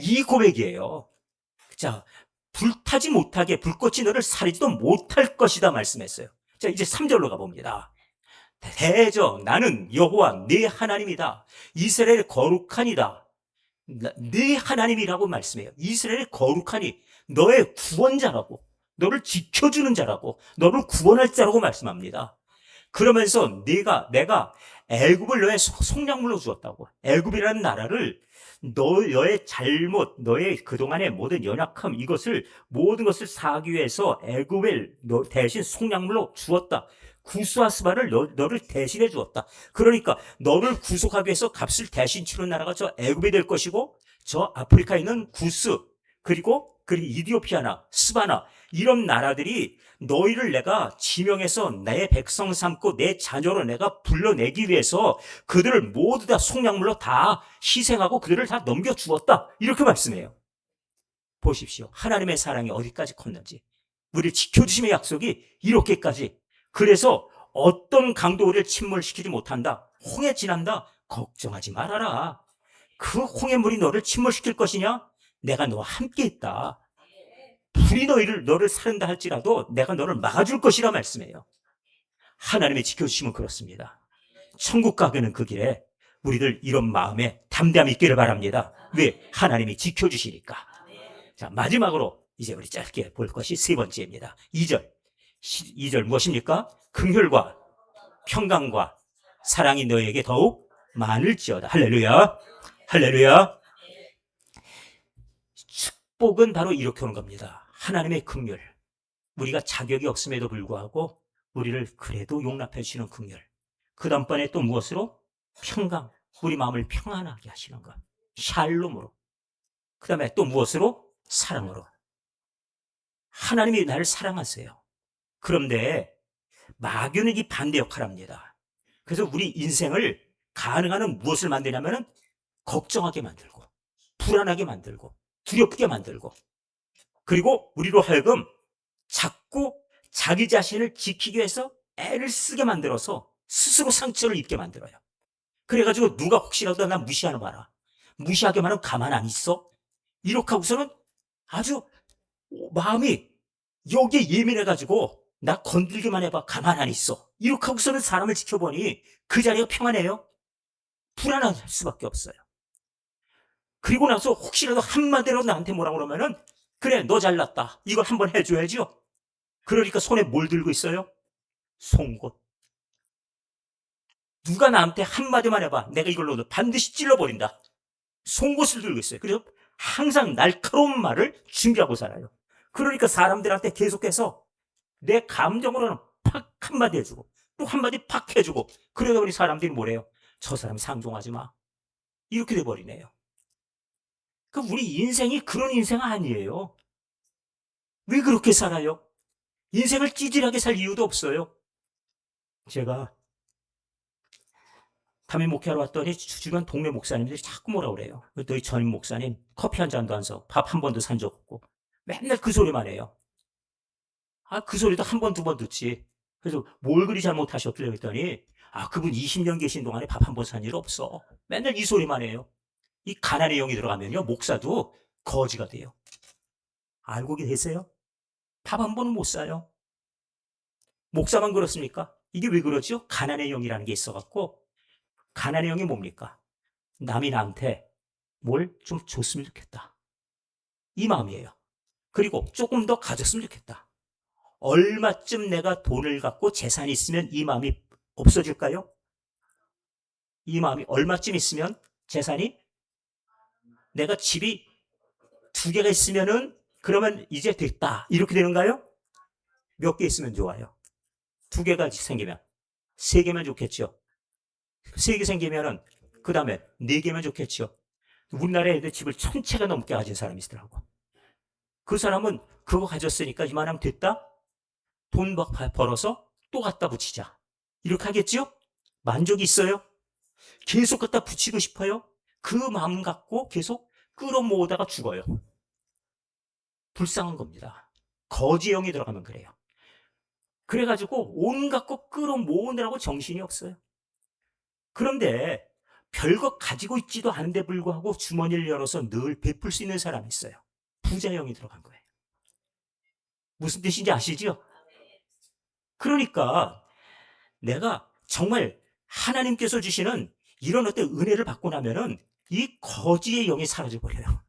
이 고백이에요. 자, 불타지 못하게 불꽃이 너를 사리지도 못할 것이다 말씀했어요. 자, 이제 3절로 가봅니다. 대저 나는 여호와 네 하나님이다. 이스라엘의 거룩하니다. 네 하나님이라고 말씀해요. 이스라엘의 거룩하니 너의 구원자라고, 너를 지켜주는 자라고, 너를 구원할 자라고 말씀합니다. 그러면서 내가 애굽을 너의 속량물로 주었다고. 애굽이라는 나라를 너의 잘못, 너의 그동안의 모든 연약함, 모든 것을 사하기 위해서 애굽을 너 대신 속량물로 주었다. 구스아스바를 너를 대신해 주었다. 그러니까 너를 구속하기 위해서 값을 대신 치른 나라가 저 애굽이 될 것이고, 저 아프리카에 있는 구스, 그리고 이디오피아나 스바나 이런 나라들이 너희를 내가 지명해서 내 백성 삼고 내 자녀로 내가 불러내기 위해서 그들을 모두 다 속량물로 다 희생하고 그들을 다 넘겨주었다. 이렇게 말씀해요. 보십시오. 하나님의 사랑이 어디까지 컸는지. 우리를 지켜주심의 약속이 이렇게까지. 그래서 어떤 강도 우리를 침몰시키지 못한다. 홍해 지난다. 걱정하지 말아라. 그 홍해물이 너를 침몰시킬 것이냐? 내가 너와 함께 있다. 불이 너를 사른다 할지라도 내가 너를 막아줄 것이라 말씀해요. 하나님이 지켜주시면 그렇습니다. 천국 가기는 그 길에 우리들 이런 마음에 담대함이 있기를 바랍니다. 왜? 하나님이 지켜주시니까. 자, 마지막으로 이제 우리 짧게 볼 것이 세 번째입니다. 2절 무엇입니까? 긍휼과 평강과 사랑이 너에게 더욱 많을지어다. 할렐루야. 할렐루야. 축복은 바로 이렇게 오는 겁니다. 하나님의 긍휼. 우리가 자격이 없음에도 불구하고 우리를 그래도 용납해 주시는 긍휼. 그 다음번에 또 무엇으로? 평강. 우리 마음을 평안하게 하시는 것. 샬롬으로. 그 다음에 또 무엇으로? 사랑으로. 하나님이 나를 사랑하세요. 그런데 마귀는 이 반대 역할을 합니다. 그래서 우리 인생을 가능한 한 무엇을 만드냐면은 걱정하게 만들고, 불안하게 만들고, 두렵게 만들고, 그리고 우리로 하여금 자꾸 자기 자신을 지키기 위해서 애를 쓰게 만들어서 스스로 상처를 입게 만들어요. 그래가지고 누가 혹시라도 나 무시하는 봐라. 무시하게만 하면 가만 안 있어? 이렇게 하고서는 아주 마음이 여기에 예민해가지고 나 건들기만 해봐. 가만 안 있어. 이렇게 하고서는 사람을 지켜보니 그 자리가 평안해요? 불안할 수밖에 없어요. 그리고 나서 혹시라도 한마디로 나한테 뭐라 그러면은 그래 너 잘났다. 이걸 한번 해줘야죠. 그러니까 손에 뭘 들고 있어요? 송곳. 누가 나한테 한마디만 해봐. 내가 이걸로 반드시 찔러버린다. 송곳을 들고 있어요. 그래서 항상 날카로운 말을 준비하고 살아요. 그러니까 사람들한테 계속해서 내 감정으로는 팍 한마디 해주고 또 한마디 팍 해주고 그러다 보니 사람들이 뭐래요? 저 사람 상종하지 마. 이렇게 돼버리네요. 그러니까 우리 인생이 그런 인생 아니에요. 왜 그렇게 살아요? 인생을 찌질하게 살 이유도 없어요. 제가 담임 목회하러 왔더니 주변 동네 목사님들이 자꾸 뭐라 그래요. 너희 전임 목사님 커피 한 잔도 안 사, 밥 한 번도 산 적 없고 맨날 그 소리만 해요. 그 소리도 한 번, 두 번 듣지. 그래서 뭘 그리 잘못하셨길래 그랬더니 그분 20년 계신 동안에 밥 한 번 산 일 없어. 맨날 이 소리만 해요. 이 가난의 영이 들어가면요 목사도 거지가 돼요. 알고 계세요? 밥 한 번은 못 사요. 목사만 그렇습니까? 이게 왜 그러죠? 가난의 영이라는 게 있어갖고 가난의 영이 뭡니까? 남이 나한테 뭘 좀 줬으면 좋겠다. 이 마음이에요. 그리고 조금 더 가졌으면 좋겠다. 얼마쯤 내가 돈을 갖고 재산이 있으면 이 마음이 없어질까요? 이 마음이 얼마쯤 있으면 재산이 내가 집이 2개가 있으면은 그러면 이제 됐다. 이렇게 되는가요? 몇 개 있으면 좋아요? 2개가 생기면 3개면 좋겠죠. 3개 생기면은 그 다음에 4개면 좋겠죠. 우리나라에 집을 1000채가 넘게 가진 사람이 있더라고. 그 사람은 그거 가졌으니까 이만하면 됐다? 돈 벌어서 또 갖다 붙이자. 이렇게 하겠죠? 만족이 있어요? 계속 갖다 붙이고 싶어요? 그 마음 갖고 계속 끌어모으다가 죽어요. 불쌍한 겁니다. 거지 영이 들어가면 그래요. 그래가지고 온갖 거 끌어모으느라고 정신이 없어요. 그런데 별것 가지고 있지도 않은데 불구하고 주머니를 열어서 늘 베풀 수 있는 사람이 있어요. 부자형이 들어간 거예요. 무슨 뜻인지 아시죠? 그러니까 내가 정말 하나님께서 주시는 이런 어떤 은혜를 받고 나면은 이 거지의 영이 사라져 버려요.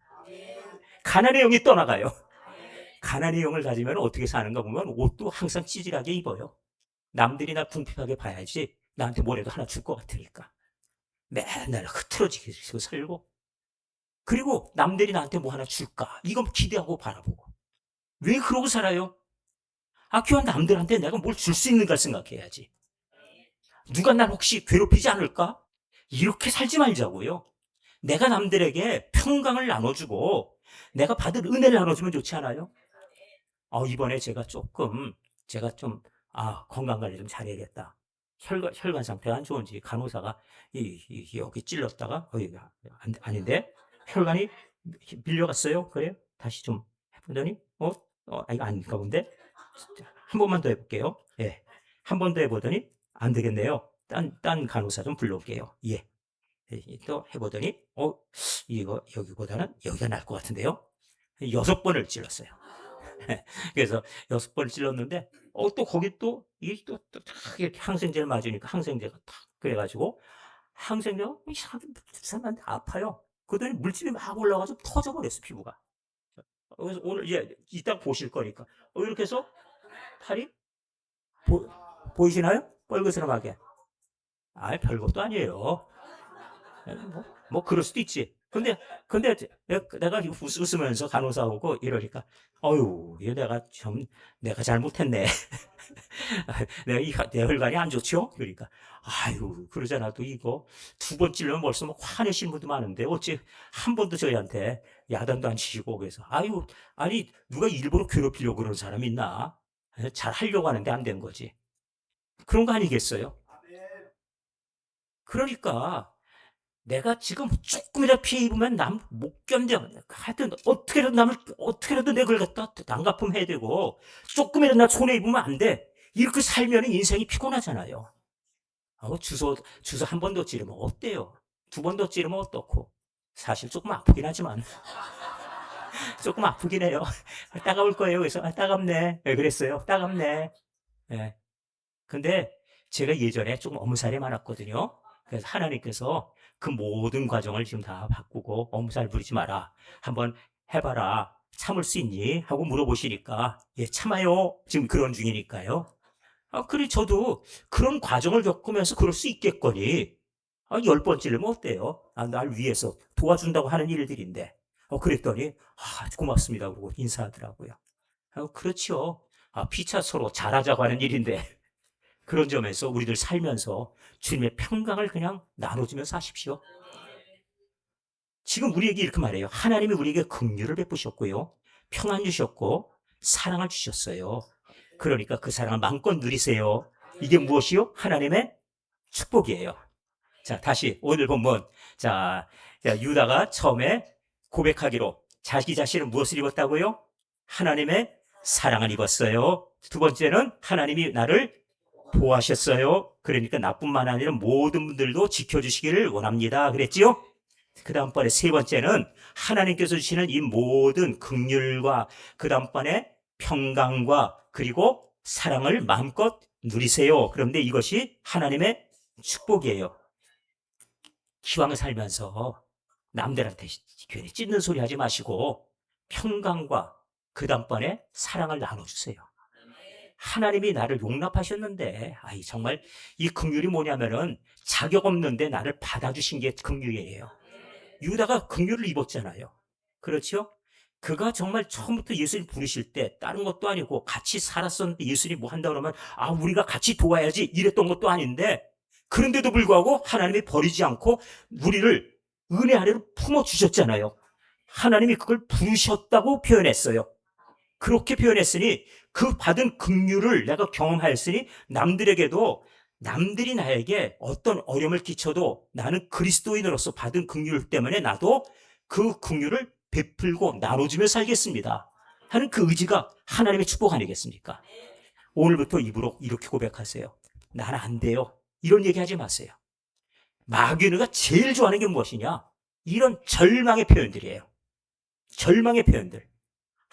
가난의 영이 떠나가요. 가난의 영을 가지면 어떻게 사는가 보면 옷도 항상 찌질하게 입어요. 남들이 나 궁핍하게 봐야지 나한테 뭐라도 하나 줄 것 같으니까. 맨날 흐트러지게 살고. 그리고 남들이 나한테 뭐 하나 줄까? 이건 기대하고 바라보고. 왜 그러고 살아요? 교한 남들한테 내가 뭘 줄 수 있는가 생각해야지. 누가 날 혹시 괴롭히지 않을까? 이렇게 살지 말자고요. 내가 남들에게 평강을 나눠주고 내가 받은 은혜를 나눠주면 좋지 않아요? 이번에 제가 좀, 건강 관리 좀 잘해야겠다. 혈관 상태가 안 좋은지 간호사가 여기 찔렀다가, 아닌데? 혈관이 밀려갔어요? 그래요? 다시 좀 해보더니, 이거 아닌가 본데? 한 번만 더 해볼게요. 예. 한 번 더 해보더니, 안 되겠네요. 딴 간호사 좀 불러올게요. 예. 또 해보더니, 이거 여기보다는 여기가 나을 것 같은데요? 6번을 찔렀어요. 그래서 6번을 찔렀는데, 또 거기 또, 이게 또 이렇게 항생제를 맞으니까 항생제가 탁, 그래가지고, 항생제가 이상한데 아파요. 그러더니 물집이 막 올라가서 터져버렸어, 피부가. 그래서 오늘, 이따 보실 거니까. 이렇게 해서 팔이, 보이시나요? 뻘그스름하게. 별것도 아니에요. 그럴 수도 있지. 근데 내가 웃으면서 간호사하고 이러니까, 얘 내가 잘못했네. 내 혈관이 안 좋죠? 그러니까, 그러잖아. 또 이거 2번 찔러면 벌써 화내신 분도 많은데, 어찌 한 번도 저희한테 야단도 안 치시고, 그래서, 아니, 누가 일부러 괴롭히려고 그러는 사람 있나? 잘 하려고 하는데 안 된 거지. 그런 거 아니겠어요? 그러니까, 내가 지금 조금이라도 피해 입으면 남 못 견뎌. 하여튼 어떻게라도 내 걸 갖다 난가품 해야 되고 조금이라도 나 손해 입으면 안 돼. 이렇게 살면 인생이 피곤하잖아요. 주소 한 번 더 찌르면 어때요? 2번 더 찌르면 어떻고? 사실 조금 아프긴 하지만 조금 아프긴 해요. 따가울 거예요. 그래서 따갑네. 왜 그랬어요? 따갑네. 예. 근데 제가 예전에 조금 엄살이 많았거든요. 그래서 하나님께서 그 모든 과정을 지금 다 바꾸고 엄살 부리지 마라. 한번 해봐라. 참을 수 있니? 하고 물어보시니까 참아요. 지금 그런 중이니까요. 그래 저도 그런 과정을 겪으면서 그럴 수 있겠거니. 10번 찌르면 어때요? 날 위해서 도와준다고 하는 일들인데. 그랬더니 고맙습니다. 그러고 인사하더라고요. 그렇죠. 피차 서로 잘하자고 하는 일인데 그런 점에서 우리들 살면서 주님의 평강을 그냥 나눠주면서 사십시오. 지금 우리에게 이렇게 말해요. 하나님이 우리에게 긍휼을 베푸셨고요. 평안 주셨고 사랑을 주셨어요. 그러니까 그 사랑을 마음껏 누리세요. 이게 무엇이요? 하나님의 축복이에요. 자, 다시 오늘 본문. 자, 유다가 처음에 고백하기로 자기 자신은 무엇을 입었다고요? 하나님의 사랑을 입었어요. 2번째는 하나님이 나를 보호하셨어요. 그러니까 나뿐만 아니라 모든 분들도 지켜주시기를 원합니다. 그랬지요? 그 다음번에 3번째는 하나님께서 주시는 이 모든 긍휼과 그 다음번에 평강과 그리고 사랑을 마음껏 누리세요. 그런데 이것이 하나님의 축복이에요. 기왕 살면서 남들한테 괜히 찢는 소리 하지 마시고 평강과 그 다음번에 사랑을 나눠주세요. 하나님이 나를 용납하셨는데, 정말 이 긍휼이 뭐냐면은 자격 없는데 나를 받아주신 게 긍휼이에요. 유다가 긍휼을 입었잖아요. 그렇죠? 그가 정말 처음부터 예수님 부르실 때 다른 것도 아니고 같이 살았었는데 예수님 뭐 한다 그러면 우리가 같이 도와야지 이랬던 것도 아닌데 그런데도 불구하고 하나님이 버리지 않고 우리를 은혜 아래로 품어주셨잖아요. 하나님이 그걸 부르셨다고 표현했어요. 그렇게 표현했으니 그 받은 긍휼을 내가 경험하였으니 남들에게도 남들이 나에게 어떤 어려움을 끼쳐도 나는 그리스도인으로서 받은 긍휼 때문에 나도 그 긍휼을 베풀고 나눠주며 살겠습니다 하는 그 의지가 하나님의 축복 아니겠습니까? 오늘부터 입으로 이렇게 고백하세요. 나는 안 돼요. 이런 얘기하지 마세요. 마귀가 제일 좋아하는 게 무엇이냐? 이런 절망의 표현들이에요. 절망의 표현들.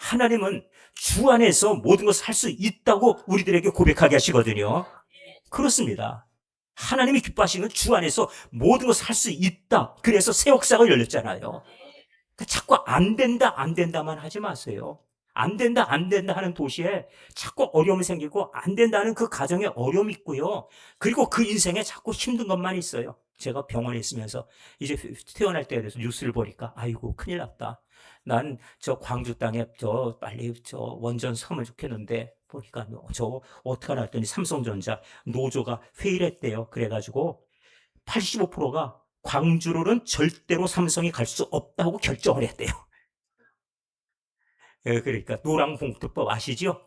하나님은 주 안에서 모든 것을 할 수 있다고 우리들에게 고백하게 하시거든요. 그렇습니다. 하나님이 기뻐하시는 건 주 안에서 모든 것을 할 수 있다. 그래서 새 역사가 열렸잖아요. 그러니까 자꾸 안 된다, 안 된다만 하지 마세요. 안 된다, 안 된다 하는 도시에 자꾸 어려움이 생기고 안 된다는 그 가정에 어려움이 있고요. 그리고 그 인생에 자꾸 힘든 것만 있어요. 제가 병원에 있으면서 이제 퇴원할 때에 대해서 뉴스를 보니까 아이고 큰일 났다. 난 저 광주 땅에 저 빨리 저 원전 서면 좋겠는데 보니까 저 어떡하나 했더니 삼성전자 노조가 회의를 했대요. 그래가지고 85%가 광주로는 절대로 삼성이 갈 수 없다고 결정을 했대요. 그러니까 노랑봉투법 아시죠?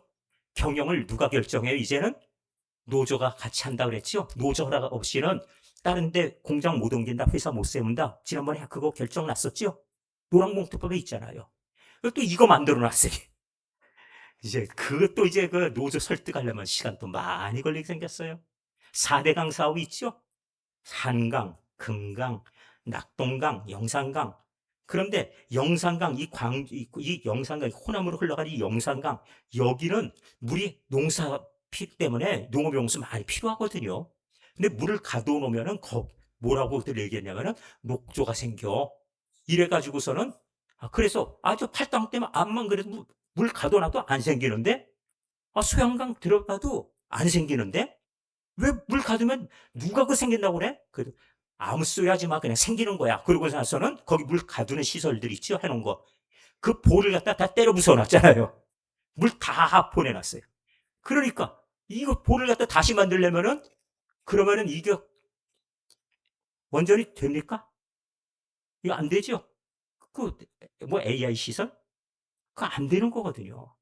경영을 누가 결정해요? 이제는 노조가 같이 한다 그랬죠? 노조 허락 없이는 다른 데 공장 못 옮긴다, 회사 못 세운다. 지난번에 그거 결정 났었죠? 노랑봉투법에 있잖아요. 또 이거 만들어 놨어요. 이제 그것도 이제 그 노조 설득하려면 시간도 많이 걸리게 생겼어요. 4대강 사업이 있죠? 한강, 금강, 낙동강, 영산강. 그런데 영산강, 이 영산강, 호남으로 흘러가는 이 영산강, 여기는 물이 농사 때문에 농업용수 많이 필요하거든요. 근데 물을 가둬놓으면은, 뭐라고들 얘기했냐면은, 녹조가 생겨. 이래가지고서는, 그래서, 저 팔당 때문에 암만 그래도 물 가둬놔도 안 생기는데, 소양강 들어가도 안 생기는데, 왜 물 가두면 누가 그 생긴다고 그래? 아무 소리 하지 마. 그냥 생기는 거야. 그러고 나서는 거기 물 가두는 시설들 있죠? 해놓은 거. 그 볼을 갖다 다 때려 부숴놨잖아요. 물 다 보내놨어요. 그러니까 이거 볼을 갖다 다시 만들려면은 그러면은 이게 원전이 됩니까? 이거 안 되죠? 뭐 AI 시설? 그거 안 되는 거거든요.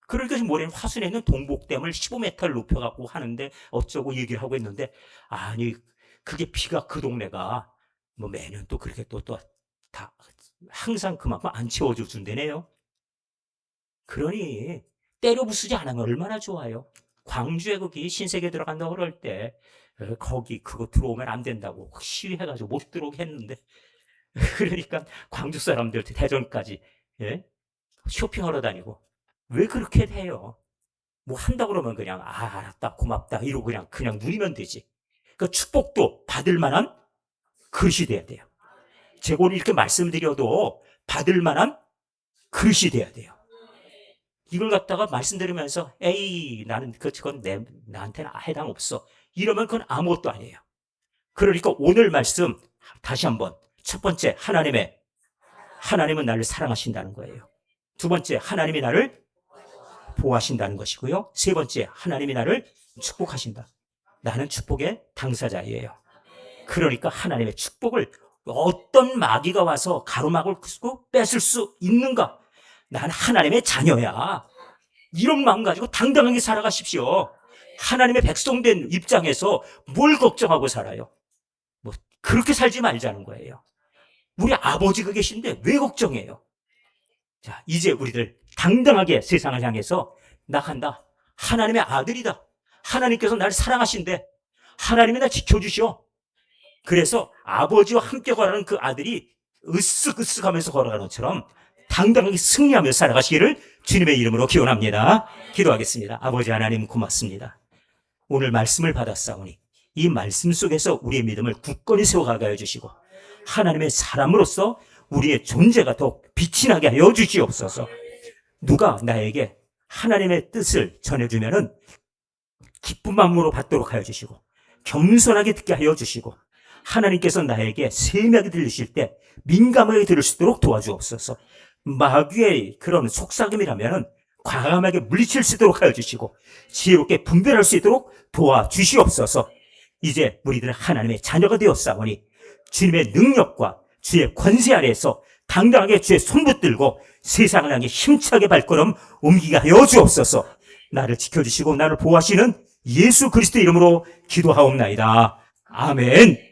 그러니까 지금 뭐냐면 화순에는 동복댐을 15m를 높여갖고 하는데 어쩌고 얘기를 하고 있는데, 아니 그게 비가 그 동네가 뭐 매년 또 그렇게 또 다 항상 그만큼 안 채워준다네요. 그러니 때려 부수지 않으면 얼마나 좋아요. 광주에 거기 신세계 들어간다고 그럴 때 거기 그거 들어오면 안 된다고 시위해가지고 못 들어오게 했는데 그러니까 광주 사람들 대전까지 쇼핑하러 다니고 왜 그렇게 해요? 뭐 한다 그러면 그냥 알았다 고맙다 이러고 그냥 누리면 되지. 그 축복도 받을 만한 그릇이 돼야 돼요. 제가 오늘 이렇게 말씀드려도 받을 만한 그릇이 돼야 돼요. 이걸 갖다가 말씀드리면서 에이 나는 그건 나한테는 해당 없어 이러면 그건 아무것도 아니에요. 그러니까 오늘 말씀 다시 한번 첫 번째 하나님은 나를 사랑하신다는 거예요. 두 번째 하나님이 나를 보호하신다는 것이고요. 세 번째 하나님이 나를 축복하신다. 나는 축복의 당사자예요. 그러니까 하나님의 축복을 어떤 마귀가 와서 가로막을 쓰고 뺏을 수 있는가? 난 하나님의 자녀야. 이런 마음 가지고 당당하게 살아가십시오. 하나님의 백성된 입장에서 뭘 걱정하고 살아요? 뭐 그렇게 살지 말자는 거예요. 우리 아버지가 계신데 왜 걱정해요? 자, 이제 우리들 당당하게 세상을 향해서 나간다. 하나님의 아들이다. 하나님께서 나를 사랑하신대. 하나님이 나 지켜주시오. 그래서 아버지와 함께 걸어가는 그 아들이 으쓱으쓱 하면서 걸어가는 것처럼 당당하게 승리하며 살아가시기를 주님의 이름으로 기원합니다. 기도하겠습니다. 아버지 하나님 고맙습니다. 오늘 말씀을 받았사오니 이 말씀 속에서 우리의 믿음을 굳건히 세워가게 하여 주시고 하나님의 사람으로서 우리의 존재가 더욱 빛이 나게 하여 주시옵소서. 누가 나에게 하나님의 뜻을 전해주면은 기쁜 마음으로 받도록 하여 주시고 겸손하게 듣게 하여 주시고 하나님께서 나에게 세미하게 들리실 때 민감하게 들을 수 있도록 도와주옵소서. 마귀의 그런 속삭임이라면은 과감하게 물리칠 수 있도록 하여 주시고 지혜롭게 분별할 수 있도록 도와주시옵소서. 이제 우리들은 하나님의 자녀가 되었사오니 주님의 능력과 주의 권세 아래에서 당당하게 주의 손 붙들고 세상을 향해 힘차게 발걸음 옮기게 하여 주옵소서. 나를 지켜주시고 나를 보호하시는 예수 그리스도 이름으로 기도하옵나이다. 아멘.